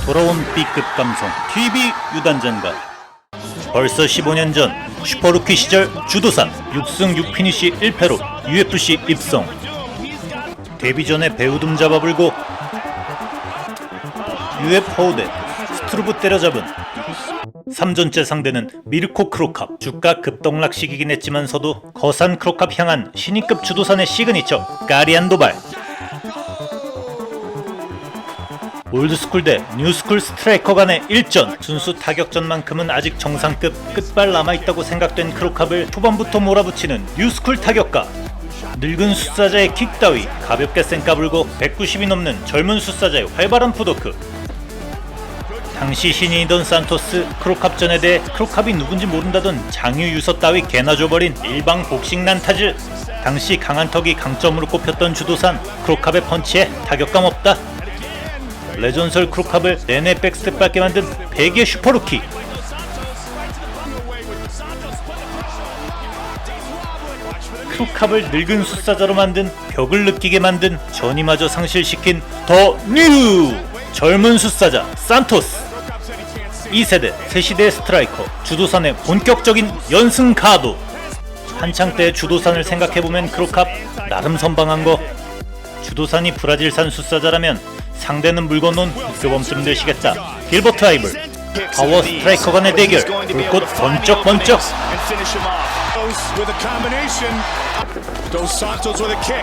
돌아온 B급 감성 TV 유단장가. 벌써 15년 전 슈퍼루키 시절 주도산 6승 6피니시 1패로 UFC 입성. 데뷔 전에 배우듬 잡아불고 UFC 대 스트루브 때려잡은 3전째 상대는 미르코 크로캅. 주가 급등락 시기긴 했지만서도 거산 크로캅 향한 신인급 주도산의 시그니처 까리안 도발. 올드스쿨 대 뉴스쿨 스트라이커 간의 일전. 순수 타격전만큼은 아직 정상급 끝발 남아있다고 생각된 크로캅을 초반부터 몰아붙이는 뉴스쿨 타격가. 늙은 숫사자의 킥 따위 가볍게 쌩까불고 190이 넘는 젊은 숫사자의 활발한 푸더크. 당시 신인이던 산토스 크로캅전에 대해 크로캅이 누군지 모른다던 장유 유서 따위 개나 줘버린 일방 복싱 난타질. 당시 강한 턱이 강점으로 꼽혔던 주도산 크로캅의 펀치에 타격감 없다. 레전설 크로캅을 내내 백스텝 밟게 만든 백의 슈퍼루키. 크로캅을 늙은 숫사자로 만든 벽을 느끼게 만든 전이마저 상실시킨 더 뉴 젊은 숫사자 산토스. 2세대, 3시대의 스트라이커, 주도산의 본격적인 연승 가도. 한창 때 주도산을 생각해보면 크로캅 나름 선방한거. 주도산이 브라질산 숫사자라면 상대는 물 건넌 국교범쯤 되시겠다. 길버트 아이블, 파워 스트라이커 간의 대결, 불꽃 번쩍번쩍.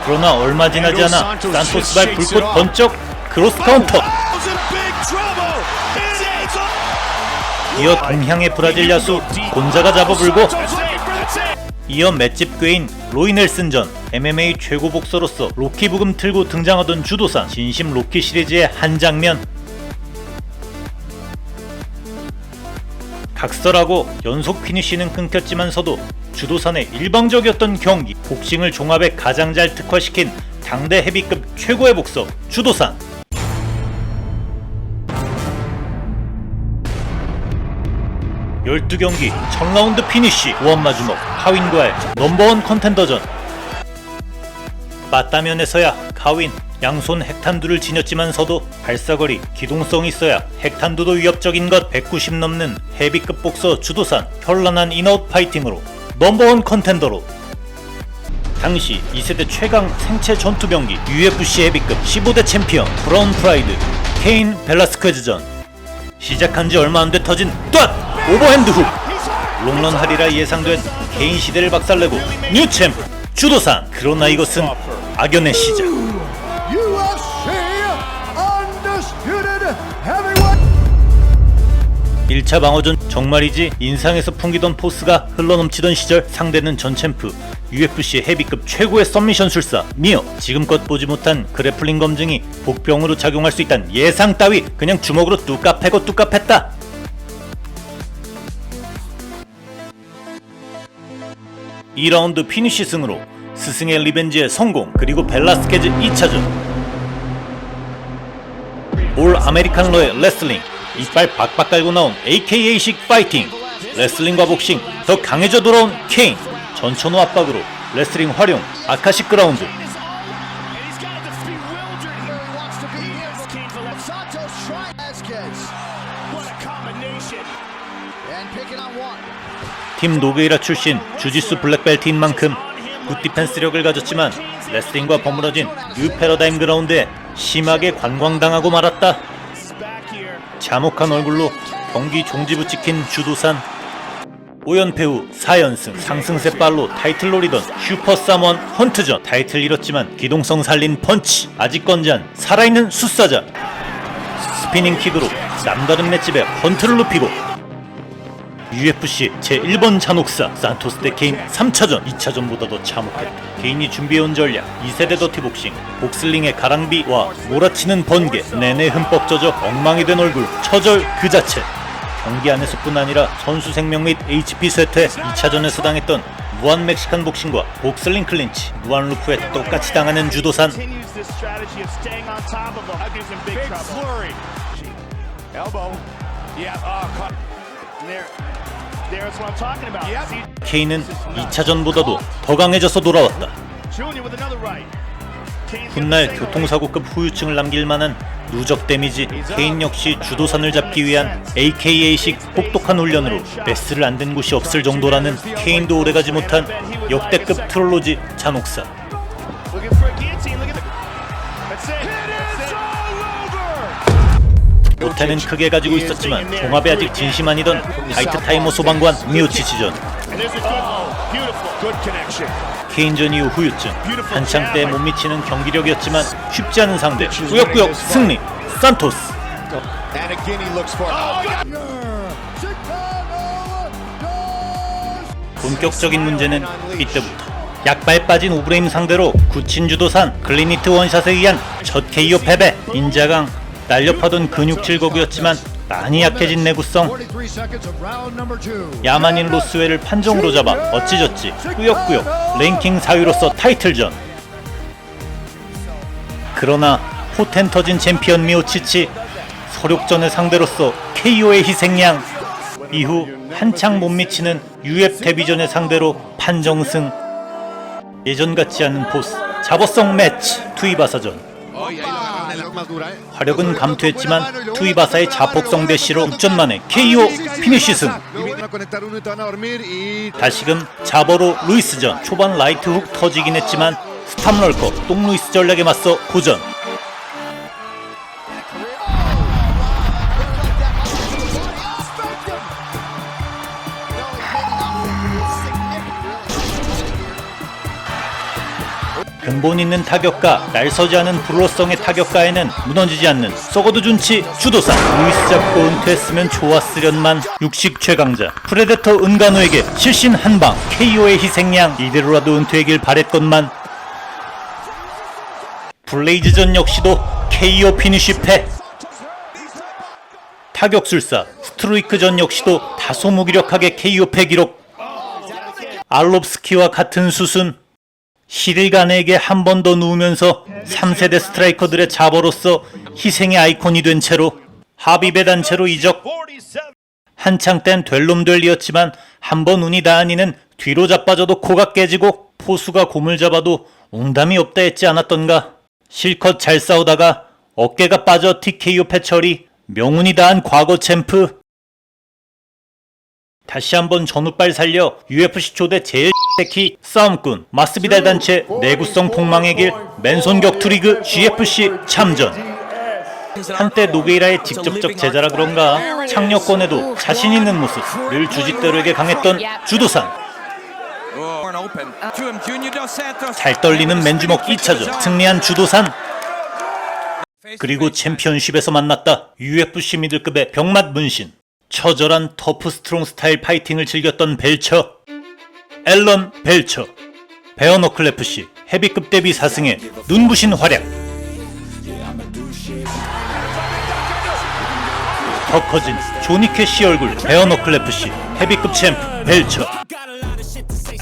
그러나 얼마 지나지 않아 산토스발 불꽃 번쩍 크로스 카운터. 이어 동향의 브라질 야수 곤자가 잡아불고, 이어 맷집 꾀인 로이 넬슨전. MMA 최고 복서로서 로키 부금 틀고 등장하던 주도산. 진심 로키 시리즈의 한 장면. 각설하고 연속 피니시는 끊겼지만서도 주도산의 일방적이었던 경기. 복싱을 종합에 가장 잘 특화시킨 당대 헤비급 최고의 복서 주도산. (12 경기) 1000라운드 피니시. 우원마주먹 카윈과의 넘버원 컨텐더전. 맞다면에서야 카윈 양손 핵탄두를 지녔지만서도 발사거리 기동성이 있어야 핵탄두도 위협적인 것. 190 넘는 헤비급 복서 주도산. 현란한 인아웃 파이팅으로 넘버원 컨텐더로 당시 2세대 최강 생체 전투병기 UFC 헤비급 15대 챔피언 브라운 프라이드 케인 벨라스퀘즈전. 시작한지 얼마 안 돼 터진 뚜앗 오버핸드 훅. 롱런 하리라 예상된 개인 시대를 박살내고 뉴 챔프 주도산. 그러나 이것은 악연의 시작. 1차 방어전 정말이지 인상에서 풍기던 포스가 흘러넘치던 시절. 상대는 전 챔프 UFC 헤비급 최고의 서미션 술사 미어. 지금껏 보지 못한 그래플링 검증이 복병으로 작용할 수 있다는 예상 따위 그냥 주먹으로 뚜까 패고 뚜까 팼다. 2라운드 피니시 승으로 스승의 리벤지에 성공. 그리고 벨라스케즈 2차전. 올 아메리칸러의 레슬링. 이빨 박박 깔고 나온 AKA식 파이팅. 레슬링과 복싱 더 강해져 돌아온 케인. 전천후 압박으로 레슬링 활용 아카식 그라운드. 팀 노게이라 출신 주짓수 블랙벨트인 만큼 굿 디펜스력을 가졌지만 레슬링과 버무러진 뉴 패러다임 그라운드에 심하게 관광당하고 말았다. 자목한 얼굴로 경기 종지부 찍힌 주도산. 5연패 후 4연승. 상승세 빨로 타이틀 노리던 슈퍼 사먼 헌트전. 타이틀 잃었지만 기동성 살린 펀치. 아직 건재한 살아있는 숫사자. 스피닝 킥으로 남다른 맷집에 헌트를 높이고 UFC 제1번 잔혹사 산토스 대 케인 3차전. 2차전보다 더 참혹했다. 개인이 준비해온 전략 2세대 더티복싱. 복슬링의 가랑비와 몰아치는 번개. 내내 흠뻑 젖어 엉망이 된 얼굴. 처절 그 자체. 경기 안에서뿐 아니라 선수 생명 및 HP 쇠퇴. 2차전에서 당했던 무한 멕시칸 복싱과 복슬링 클린치. 무한 루프에 똑같이 당하는 주도산. 케인은 2차전보다도 더 강해져서 돌아왔다. 훗날 교통사고급 후유증을 남길 만한 누적 데미지. 케인 역시 주도산을 잡기 위한 AKA식 혹독한 훈련으로 베스를 안 든 곳이 없을 정도라는 케인도 오래가지 못한 역대급 트롤로지 잔혹사. 못해는 크게 가지고 있었지만 종합에 아직 진심 아니던 화이트 타이머 소방관 미오치치전. 케인전 이후 후유증, 한창 때 못 미치는 경기력이었지만 쉽지 않은 상대. 꾸역꾸역 승리. 산토스. 본격적인 문제는 이때부터. 약발 빠진 오브레임 상대로 굳힌 주도산 클리니트 원샷에 의한 첫 KO 패배. 인자강 날렵하던 근육질 거구였지만 많이 약해진 내구성. 야만인 로스웰을 판정으로 잡아 어찌저찌 꾸역꾸역 랭킹 4위로서 타이틀전. 그러나 포텐 터진 챔피언 미오치치 서력전의 상대로서 KO의 희생양. 이후 한창 못 미치는 UF 데뷔전의 상대로 판정승. 예전 같지 않은 포스 자버성 매치. 투이바사전. 화력은 감퇴했지만 투이바사의 자폭성 대시로 6전 만에 KO 피니시 승. 다시금 자버로 루이스전. 초반 라이트 훅 터지긴 했지만 스탑럴커 똥 루이스 전략에 맞서 고전. 근본 있는 타격과 날서지 않은 불로성의 타격가에는 무너지지 않는 썩어도 준치 주도산. 루이스 잡고 은퇴했으면 좋았으련만. 육식 최강자 프레데터 은간호에게 실신 한방. KO의 희생양. 이대로라도 은퇴하길 바랬건만. 블레이즈전 역시도 KO 피니시 패. 타격술사 스트루이크전 역시도 다소 무기력하게 KO 패 기록. 알롭스키와 같은 수순. 시릴간에게 한 번 더 누우면서 3세대 스트라이커들의 자버로서 희생의 아이콘이 된 채로 하비베 단체로 이적. 한창 땐 될 놈 될리였지만 한 번 운이 닿으니는 뒤로 자빠져도 코가 깨지고 포수가 곰을 잡아도 웅담이 없다 했지 않았던가. 실컷 잘 싸우다가 어깨가 빠져 TKO 패처리. 명운이 닿은 과거 챔프. 다시 한번 전우빨 살려 UFC 초대 제일 새끼 싸움꾼 마스비달 단체 내구성 폭망의 길 맨손 격투리그 GFC 참전. 한때 노게이라의 직접적 제자라 그런가 창녀권에도 자신 있는 모습. 늘 주짓대로에게 강했던 주도산. 잘 떨리는 맨주먹 2차전 승리한 주도산. 그리고 챔피언십에서 만났다. UFC 미들급의 병맛 문신. 처절한 터프 스트롱 스타일 파이팅을 즐겼던 벨처. 앨런 벨처. 베어너클 FC 헤비급 데뷔 4승에 눈부신 활약. 더 커진 조니 캐시 얼굴 베어너클 FC 헤비급 챔프 벨처.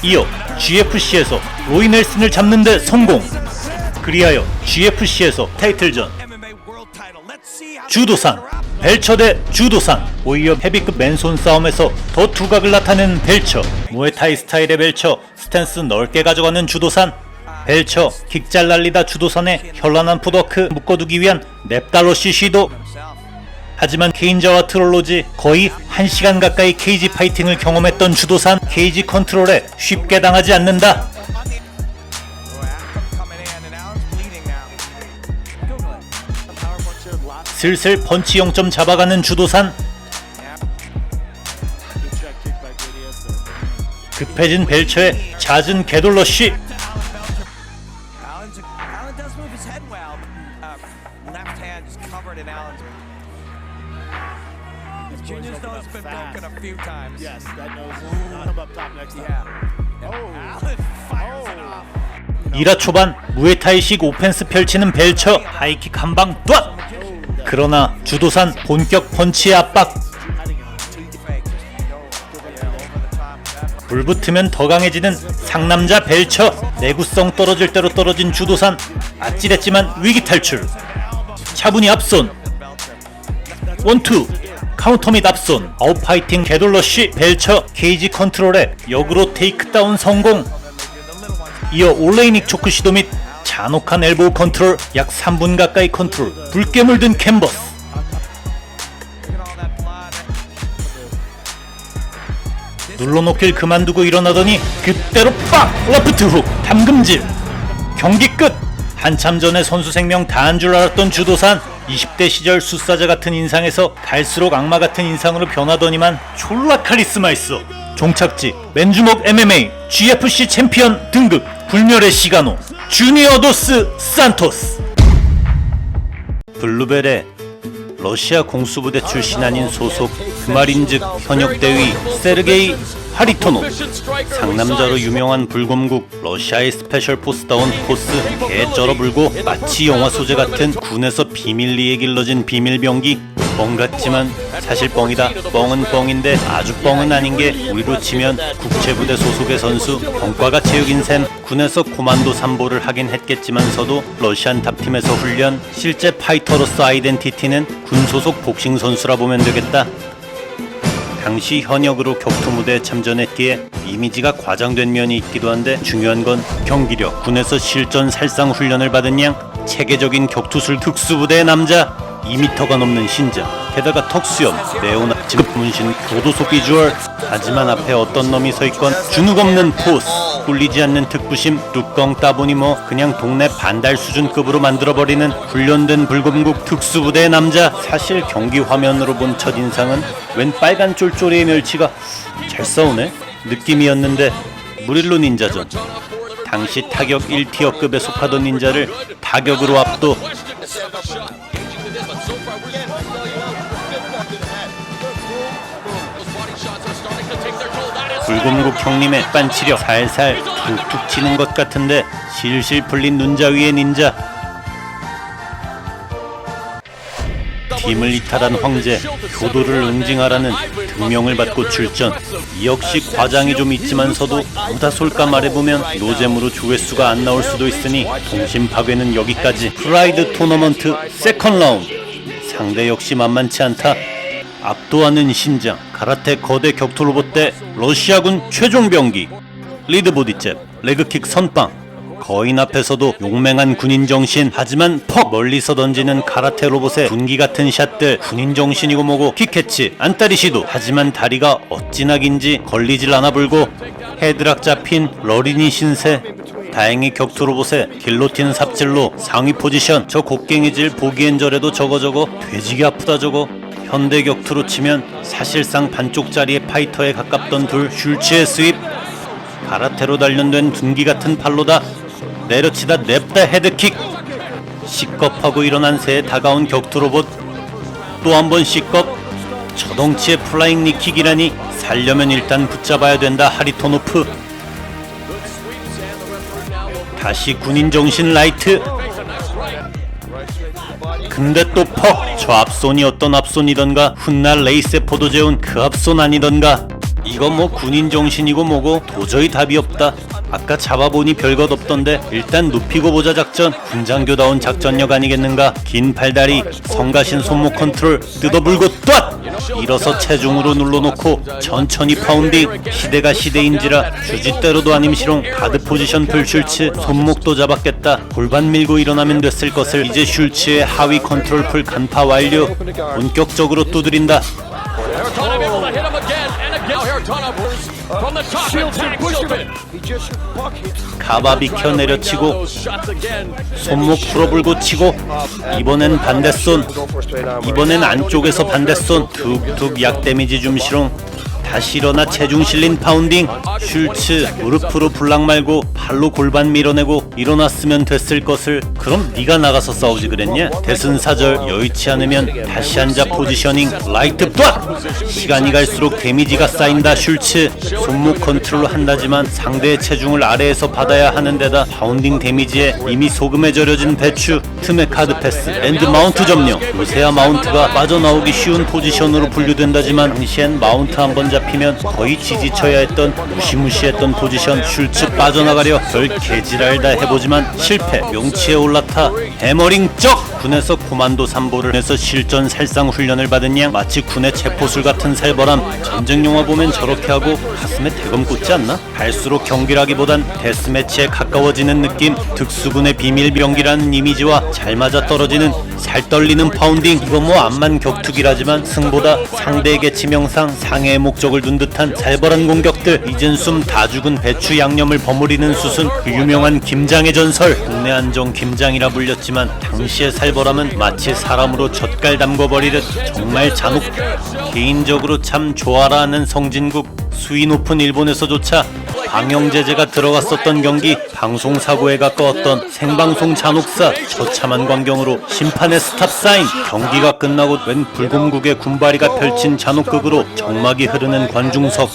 이어 GFC에서 로이 넬슨을 잡는 데 성공. 그리하여 GFC에서 타이틀전. 주도산 벨처 대 주도산. 오히려 헤비급 맨손 싸움에서 더 두각을 나타낸 벨처. 무에타이 스타일의 벨처. 스탠스 넓게 가져가는 주도산. 벨처 킥 잘 날리다 주도산의 현란한 풋워크 묶어두기 위한 넵달러시 시도. 하지만 케인자와 트롤로지 거의 1시간 가까이 케이지 파이팅을 경험했던 주도산. 케이지 컨트롤에 쉽게 당하지 않는다. 슬슬 펀치 0점 잡아가는 주도산. 급해진 벨처의 잦은 개돌러쉬. 이라 초반 무에타이식 오펜스 펼치는 벨처. 하이킥 한방 뚜앗. 그러나 주도산 본격 펀치의 압박. 불붙으면 더 강해지는 상남자 벨처. 내구성 떨어질 대로 떨어진 주도산. 아찔했지만 위기 탈출. 차분히 앞손. 원투. 카운터 및 앞손. 아웃파이팅 개돌러쉬. 벨처 케이지 컨트롤에 역으로 테이크다운 성공. 이어 올레이닉 초크 시도 및 잔혹한 엘보우 컨트롤, 약 3분 가까이 컨트롤, 붉게 물든 캔버스. 눌러놓길 그만두고 일어나더니 그때로 빡! 레프트 훅! 담금질! 경기 끝! 한참 전에 선수 생명 다한 줄 알았던 주도산, 20대 시절 숫사자 같은 인상에서 갈수록 악마 같은 인상으로 변하더니만 졸라 카리스마 있어. 종착지 맨주먹 MMA GFC 챔피언 등급, 불멸의 시가노 주니어 도스 산토스. 블루벨의 러시아 공수부대 출신 아닌 소속, 그 말인즉 현역 대위 세르게이 하리토노. 상남자로 유명한 불곰국 러시아의 스페셜 포스다운 포스, 개 쩔어불고 마치 영화 소재 같은 군에서 비밀리에 길러진 비밀병기. 뻥 같지만 사실 뻥이다. 뻥은 뻥인데 아주 뻥은 아닌게, 우리로 치면 국제부대 소속의 선수, 병과가 체육인 셈. 군에서 코만도 삼보를 하긴 했겠지만서도 러시안 탑팀에서 훈련, 실제 파이터로서 아이덴티티는 군 소속 복싱 선수라 보면 되겠다. 당시 현역으로 격투무대에 참전했기에 이미지가 과장된 면이 있기도 한데, 중요한 건 경기력, 군에서 실전 살상 훈련을 받은 양, 체계적인 격투술 특수부대의 남자, 2m가 넘는 신장, 게다가 턱수염, 네오나 지급 문신, 교도소 비주얼. 하지만 앞에 어떤 놈이 서있건 주눅 없는 포스, 꿀리지 않는 특부심, 뚜껑 따보니 뭐 그냥 동네 반달 수준급으로 만들어버리는 훈련된 불금국 특수부대의 남자. 사실 경기 화면으로 본 첫인상은 웬 빨간 쫄쫄이의 멸치가 잘 싸우네 느낌이었는데, 무릴로 닌자전. 당시 타격 1티어급에 속하던 닌자를 타격으로 압도. 불곰국 형님의 빤치력 살살 툭툭 치는 것 같은데 실실 풀린 눈자 위의 닌자. 팀을 이탈한 황제, 효도를 응징하라는 등명을 받고 출전. 이 역시 과장이 좀 있지만서도 뭐다 솔까 말해보면 노잼으로 조회수가 안 나올 수도 있으니 동심 파괴는 여기까지. 프라이드 토너먼트 세컨 라운드. 상대 역시 만만치 않다. 압도하는 신장, 가라테 거대 격투 로봇 대 러시아군 최종 병기. 리드 보디잽, 레그킥 선빵. 거인 앞에서도 용맹한 군인 정신. 하지만 퍽 멀리서 던지는 가라테 로봇의 군기 같은 샷들, 군인 정신이고 뭐고. 킥캐치, 안따리 시도. 하지만 다리가 어찌나 긴지 걸리질 않아 불고. 헤드락 잡힌 러리니 신세. 다행히 격투 로봇의 길로틴 삽질로 상위 포지션. 저 곡괭이질 보기엔 저래도 저거 돼지기 아프다 저거. 현대 격투로 치면 사실상 반쪽짜리의 파이터에 가깝던 둘. 슐츠의 스윕, 가라테로 단련된 둔기 같은 팔로다. 내려치다 냅다 헤드킥. 시겁하고 일어난 새에 다가온 격투 로봇. 또 한 번 시겁. 저 덩치의 플라잉 니킥이라니. 살려면 일단 붙잡아야 된다 하리토노프. 다시 군인 정신 라이트. 근데 또 퍽! 저 앞손이 어떤 앞손이던가, 훗날 레이스에 포도재운 그 앞손 아니던가. 이거 뭐 군인 정신이고 뭐고 도저히 답이 없다. 아까 잡아보니 별것 없던데 일단 눕히고 보자 작전. 군장교다운 작전력 아니겠는가. 긴 팔다리, 성가신 손목 컨트롤, 뜯어불고 ጧ! 일어서 체중으로 눌러놓고 천천히 파운딩. 시대가 시대인지라 주짓대로도 아님 시롱. 가드 포지션 풀 슐츠. 손목도 잡았겠다. 골반 밀고 일어나면 됐을 것을. 이제 슐츠의 하위 컨트롤 풀 간파 완료. 본격적으로 두드린다. 가바 비켜 내려치고, 손목 풀어불고 치고, 이번엔 반대손, 이번엔 안쪽에서 반대손. 툭툭 약 데미지 좀 시롱. 다시 일어나 체중 실린 파운딩. 슐츠 무릎으로 불락 말고 팔로 골반 밀어내고 일어났으면 됐을 것을. 그럼 네가 나가서 싸우지 그랬냐? 대승사절. 여의치 않으면 다시 앉아 포지셔닝. 라이트 빡! 시간이 갈수록 데미지가 쌓인다 슐츠. 손목 컨트롤 한다지만 상대의 체중을 아래에서 받아야 하는 데다 파운딩 데미지에 이미 소금에 절여진 배추. 틈에 카드 패스, 엔드 마운트 점령. 요새야 마운트가 빠져나오기 쉬운 포지션으로 분류된다지만 당시엔 마운트 한 번 잡히면 거의 지지쳐야 했던 무시무시했던 포지션. 슐츠 빠져나가려 별 개지랄 다 해보지만 실패. 명치에 올라타 해머링 쩍! 군에서 코만도 삼보를 해서 실전 살상 훈련을 받은 양 마치 군의 체포술 같은 살벌함. 전쟁 영화 보면 저렇게 하고 가슴에 대검 꽂지 않나? 갈수록 경기라기보단 데스매치에 가까워지는 느낌. 특수군의 비밀병기라는 이미지와 잘 맞아떨어지는 살떨리는 파운딩. 이건 뭐 암만 격투기라지만 승보다 상대에게 치명상, 상해의 목적을 둔 듯한 살벌한 공격들. 이젠 숨 다 죽은 배추 양념을 버무리는 수순. 그 유명한 김장의 전설. 국내 안정 김장이라 불렸지만 당시의 살벌함은 마치 사람으로 젓갈 담궈버리듯 정말 잔혹. 개인적으로 참 좋아라 하는 성진국. 수위 높은 일본에서조차 방영 제재가 들어갔었던 경기. 방송사고에 가까웠던 생방송 잔혹사. 처참한 광경으로 심판의 스탑사인. 경기가 끝나고 웬 불금국의 군바리가 펼친 잔혹극으로 정막이 흐르는 관중석.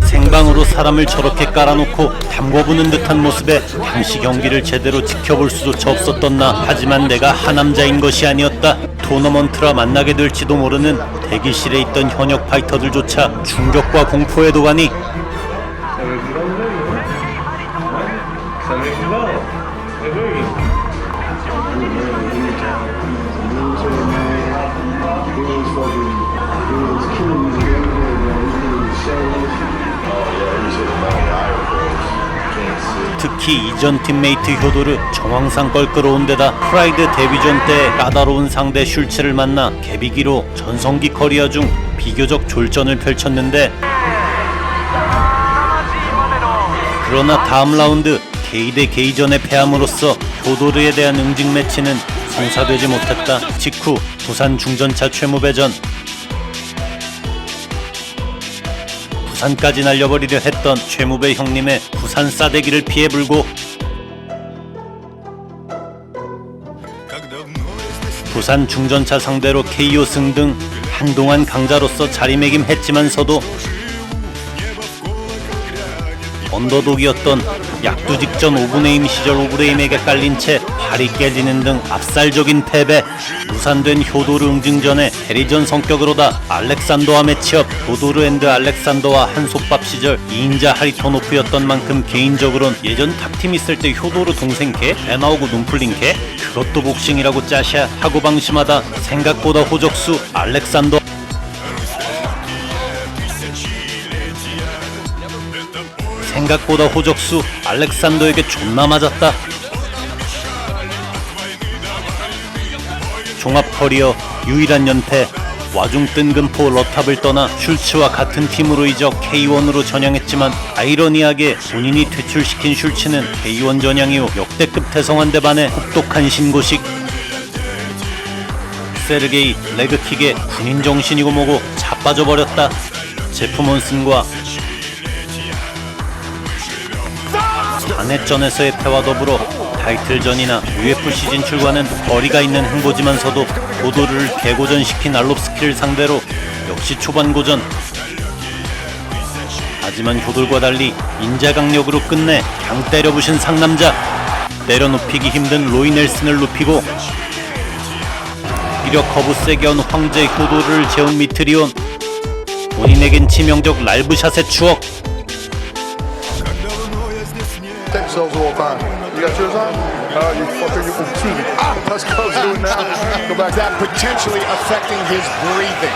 생방으로 사람을 저렇게 깔아놓고 담궈부는 듯한 모습에 당시 경기를 제대로 지켜볼 수조차 없었던 나. 하지만 내가 하남자인 것이 아니었다. 토너먼트라 만나게 될지도 모르는 대기실에 있던 현역 파이터들조차 충격과 공포에 도가니. 특히 이전 팀메이트 효도르 정황상 걸 끌어온 데다 프라이드 데뷔전 때 까다로운 상대 슐츠를 만나 개비기로 전성기 커리어 중 비교적 졸전을 펼쳤는데, 그러나 다음 라운드 게이 대 게이전에 패함으로써 효도르에 대한 응징 매치는 성사되지 못했다. 직후 부산 중전차 최무배전. 부산까지 날려버리려 했던 최무배 형님의 부산 싸대기를 피해 불고 부산 중전차 상대로 KO 승 등 한동안 강자로서 자리매김했지만서도 언더독이었던 약두 직전 오브네임 시절 오브레임에게 깔린 채 팔이 깨지는 등 압살적인 패배. 무산된 효도르 응징전에 대리전 성격으로다 알렉산더와 매치업. 효도르 앤드 알렉산더와 한솥밥 시절 2인자 하리토노프였던 만큼 개인적으론 예전 탁팀 있을 때 효도르 동생 개? 배 나오고 눈 풀린 개? 그것도 복싱이라고 짜샤 하고 방심하다 생각보다 호적수 알렉산더. 생각보다 호적수 알렉산더에게 존나 맞았다. 종합 커리어 유일한 연패. 와중 뜬금포 러탑을 떠나 슐츠와 같은 팀으로 이적 K1으로 전향했지만 아이러니하게 본인이 퇴출시킨 슐츠는 K1 전향 이후 역대급 태성한데 반해 혹독한 신고식. 세르게이 레그킥에 군인 정신이고 뭐고 자빠져버렸다. 제프 몬슨과 단회전에서의 패와 더불어 타이틀전이나 UFC 진출과는 거리가 있는 행보지만서도 효도르를 개고전시킨 알롭스키를 상대로 역시 초반고전. 하지만 효도르와 달리 인자강력으로 끝내 강 때려부신 상남자. 때려눕히기 힘든 로이 넬슨을 눕히고 비력 커브 세게 온 황제 효도르를 재운 미트리온. 본인에겐 치명적 랄브샷의 추억. Take yourselves all time. You got yours on? You fucker, you excuse me. Let's go doing that. Go back. That potentially affecting his breathing.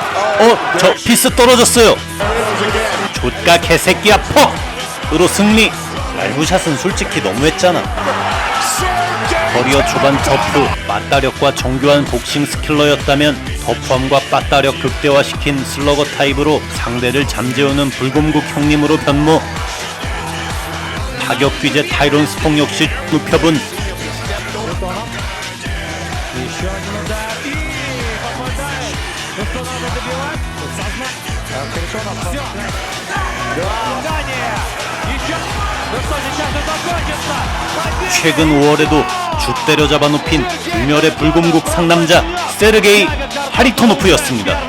저 피스 떨어졌어요. 좆가 개새끼야 퍽! 으로 승리. 랄브샷은 솔직히 너무했잖아. 커리어 초반 터프, 빠따력과 정교한 복싱 스킬러였다면 터프함과 빠따력 극대화시킨 슬러거 타입으로 상대를 잠재우는 불곰국 형님으로 변모. 타격 귀재 타이론 스폭 역시 눕혀본. 최근 5월에도 주 때려잡아 눕힌 불멸의 불곰국 상남자 세르게이 하리토노프였습니다.